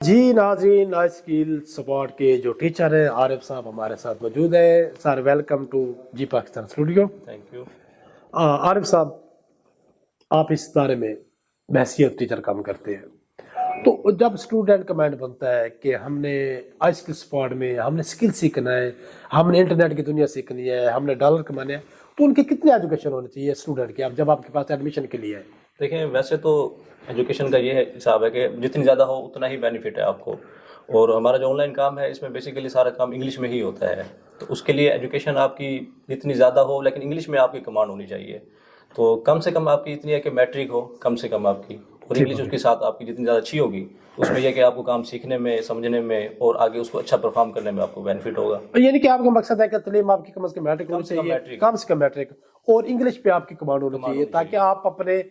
جی ناظرین، life skill support کے جو ٹیچر ہیں عارف صاحب ہمارے ساتھ موجود ہیں. Sir welcome to G Pakistan studio. Thank you. Arif sahab, آپ اس ادارے میں بحیثیت ٹیچر کام کرتے ہیں، تو جب اسٹوڈنٹ کا مائنڈ بنتا ہے کہ ہم نے آئی اسکل سپورٹ میں ہم نے اسکل سیکھنا ہے، ہم نے انٹرنیٹ کی دنیا سیکھنی ہے، ہم نے ڈالر کمانے ہیں، تو ان کی کتنی ایجوکیشن ہونی چاہیے اسٹوڈنٹ کی اب جب آپ کے پاس ایڈمیشن کے لیے ہے؟ دیکھیں، ویسے تو ایجوکیشن کا یہ حساب ہے کہ جتنی زیادہ ہو اتنا ہی بینیفٹ ہے آپ کو. اور ہمارا جو آن لائن کام ہے اس میں بیسیکلی سارا کام انگلش میں ہی ہوتا ہے. تو اس کے لیے ایجوکیشن آپ کی جتنی زیادہ ہو لیکن انگلش میں آپ کی کمانڈ ہونی چاہیے. تو کم سے کم آپ کی اتنی ہے کہ میٹرک ہو کم سے کم آپ کی، اور انگلش اس کے ساتھ آپ کی جتنی زیادہ اچھی ہوگی اس میں یہ کہ آپ کو کام سیکھنے میں، سمجھنے میں اور آگے اس کو اچھا پرفارم کرنے میں آپ کو بینیفٹ ہوگا. یعنی کہ آپ کا مقصد ہے کہ تعلیم آپ کی کم از کم میٹرک ہونی چاہیے، کم سے کم میٹرک، اور انگلش پہ آپ کی کمانڈ ہونی چاہیے تاکہ آپ اپنے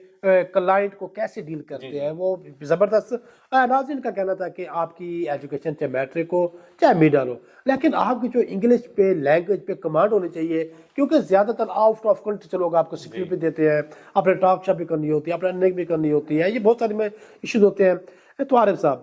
کلائنٹ کو کیسے ڈیل کرتے ہیں وہ زبردست. ناظرین کا کہنا تھا کہ آپ کی ایجوکیشن چاہے میٹرک ہو چاہے میڈل ہو، لیکن آپ کی جو انگلش پہ لینگویج پہ کمانڈ ہونی چاہیے، کیونکہ زیادہ تر آؤٹ آف کنٹری لوگ آپ کو سکیل بھی دیتے ہیں، اپنے ٹاک شاپ بھی کرنی ہوتی ہے، اپنے ارننگ بھی کرنی ہوتی ہے، یہ بہت سارے ایشوز ہوتے ہیں. تو عارف صاحب،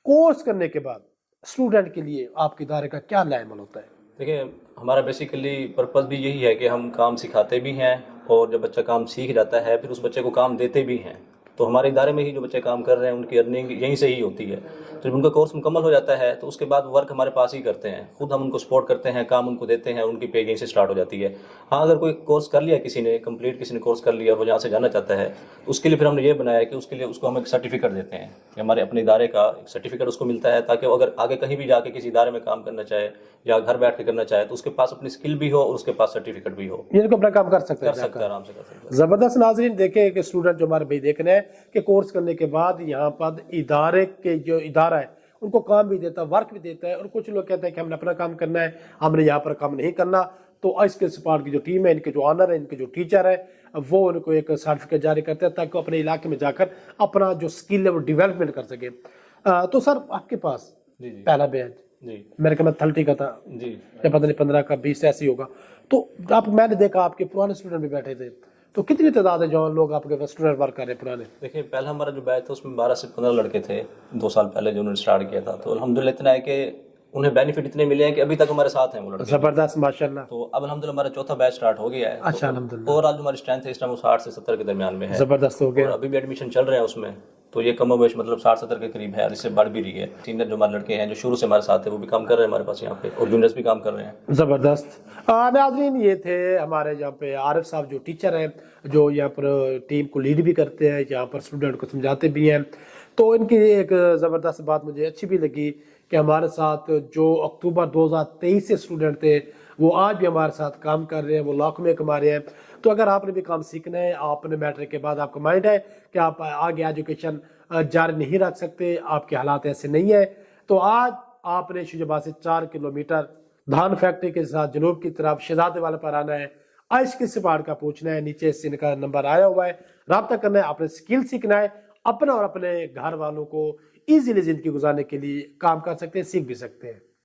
کورس کرنے کے بعد اسٹوڈنٹ کے لیے آپ کے ادارے کا کیا عمل ہوتا ہے؟ دیکھیں، ہمارا بیسیکلی پرپز بھی یہی ہے کہ ہم کام سکھاتے بھی ہیں، اور جب بچہ کام سیکھ جاتا ہے پھر اس بچے کو کام دیتے بھی ہیں. تو ہمارے ادارے میں ہی جو بچے کام کر رہے ہیں ان کی ارننگ یہیں سے ہی ہوتی ہے. تو جب ان کا کورس مکمل ہو جاتا ہے تو اس کے بعد ورک ہمارے پاس ہی کرتے ہیں، خود ہم ان کو سپورٹ کرتے ہیں، کام ان کو دیتے ہیں، ان کی پے یہیں سے سٹارٹ ہو جاتی ہے. ہاں، اگر کوئی کورس کر لیا کسی نے کمپلیٹ، کسی نے کورس کر لیا اور وہ یہاں سے جانا چاہتا ہے تو اس کے لیے پھر ہم نے یہ بنایا ہے کہ اس کے لیے اس کو ہم ایک سرٹیفکیٹ دیتے ہیں کہ ہمارے اپنے ادارے کا ایک سرٹیفکیٹ اس کو ملتا ہے، تاکہ وہ اگر آگے کہیں بھی جا کے کسی ادارے میں کام کرنا چاہے یا گھر بیٹھ کے کرنا چاہے تو اس کے پاس اپنی اسکل بھی ہو اور اس کے پاس سرٹیفکیٹ بھی ہو. یہ کو اپنا کام کر سکتا ہے، آرام سے کر سکتا ہے. زبردست. ناظرین دیکھیں کہ اسٹوڈنٹ جو ہمارے بھائی دیکھنے ہیں کہ کورس کرنے کے بعد یہاں پر ادارے کے جو ادارہ ہے ان کو کام بھی دیتا ہے، ورک بھی دیتا ہے، اور کچھ لوگ کہتے ہیں کہ ہم نے اپنا کام کرنا ہے، ہم نے یہاں پر کام نہیں کرنا. تو آئی اسکل سپورٹ کی جو ٹیم ہے، ان کے جو آنر ہے، ان کے جو ٹیچر ہے، وہ ان کو ایک سرٹیفکیٹ جاری کرتے ہیں تاکہ وہ اپنے علاقے میں جا کر اپنا جو اسکل ہے وہ ڈیولپمنٹ کر سکے. تو سر، آپ کے پاس پہلا بیچ میرے خیال میں 30 کا تھا، یا پتہ نہیں 15 کا 20 ایسے ہی ہوگا. تو آپ میں نے دیکھا آپ کے پرانے اسٹوڈنٹ بھی بیٹھے تھے، تو کتنی تعداد ہے جو لوگ آپ کے اسٹوڈنٹ ورک کر رہے ہیں پرانے؟ دیکھیں، پہلا ہمارا جو بیچ تھا اس میں 12 سے 15 لڑکے تھے 2 سال پہلے جو انہوں نے اسٹارٹ کیا تھا. تو الحمدللہ اتنا ہے کہ انہیں بینیفٹ اتنے ملے ہیں کہ ابھی تک ہمارے ساتھ ہیں وہ لڑکے. زبردست، ماشاءاللہ. تو اب الحمدللہ ہمارا چوتھا بیچ اسٹارٹ ہو گیا ہے. اچھا، الحمدللہ. اور آج ہماری اسٹرینتھ ہے اس ٹائم وہ 60 سے 70 کے درمیان میں ہے. زبردست ہو گیا. اور ابھی بھی ایڈمیشن چل رہے ہیں اس میں، تو یہ کم و بیش مطلب 60-70 کے قریب ہے، اور اس سے بڑھ بھی رہی ہے. سینئر جو ہمارے لڑکے ہیں جو شروع سے ہمارے ساتھ ہیں وہ بھی کام کر رہے ہیں ہمارے پاس یہاں پہ، اور جونیئرس بھی کام کر رہے ہیں. زبردست. ناظرین، یہ تھے ہمارے یہاں پہ عارف صاحب جو ٹیچر ہیں، جو یہاں پر ٹیم کو لیڈ بھی کرتے ہیں، یہاں پر اسٹوڈنٹ کو سمجھاتے بھی ہیں. تو ان کی ایک زبردست بات مجھے اچھی بھی لگی کہ ہمارے ساتھ جو اکتوبر 2023 سے اسٹوڈنٹ تھے وہ آج بھی ہمارے ساتھ کام کر رہے ہیں، وہ لاکھوں میں کما رہے ہیں. تو اگر آپ نے بھی کام سیکھنا ہے، آپ نے میٹرک کے بعد آپ کا مائنڈ ہے کہ آپ آگے ایجوکیشن جاری نہیں رکھ سکتے، آپ کے حالات ایسے نہیں ہیں، تو آج آپ نے شجاباد سے 4 کلومیٹر دھان فیکٹری کے ساتھ جنوب کی طرف شہزادے والے پر آنا ہے. آئی اسکل سپورٹ کا پوچھنا ہے، نیچے سے ان کا نمبر آیا ہوا ہے، رابطہ کرنا ہے، اپنے اسکل سیکھنا ہے، اپنا اور اپنے گھر والوں کو ایزیلی زندگی گزارنے کے لیے کام کر سکتے ہیں، سیکھ بھی سکتے ہیں.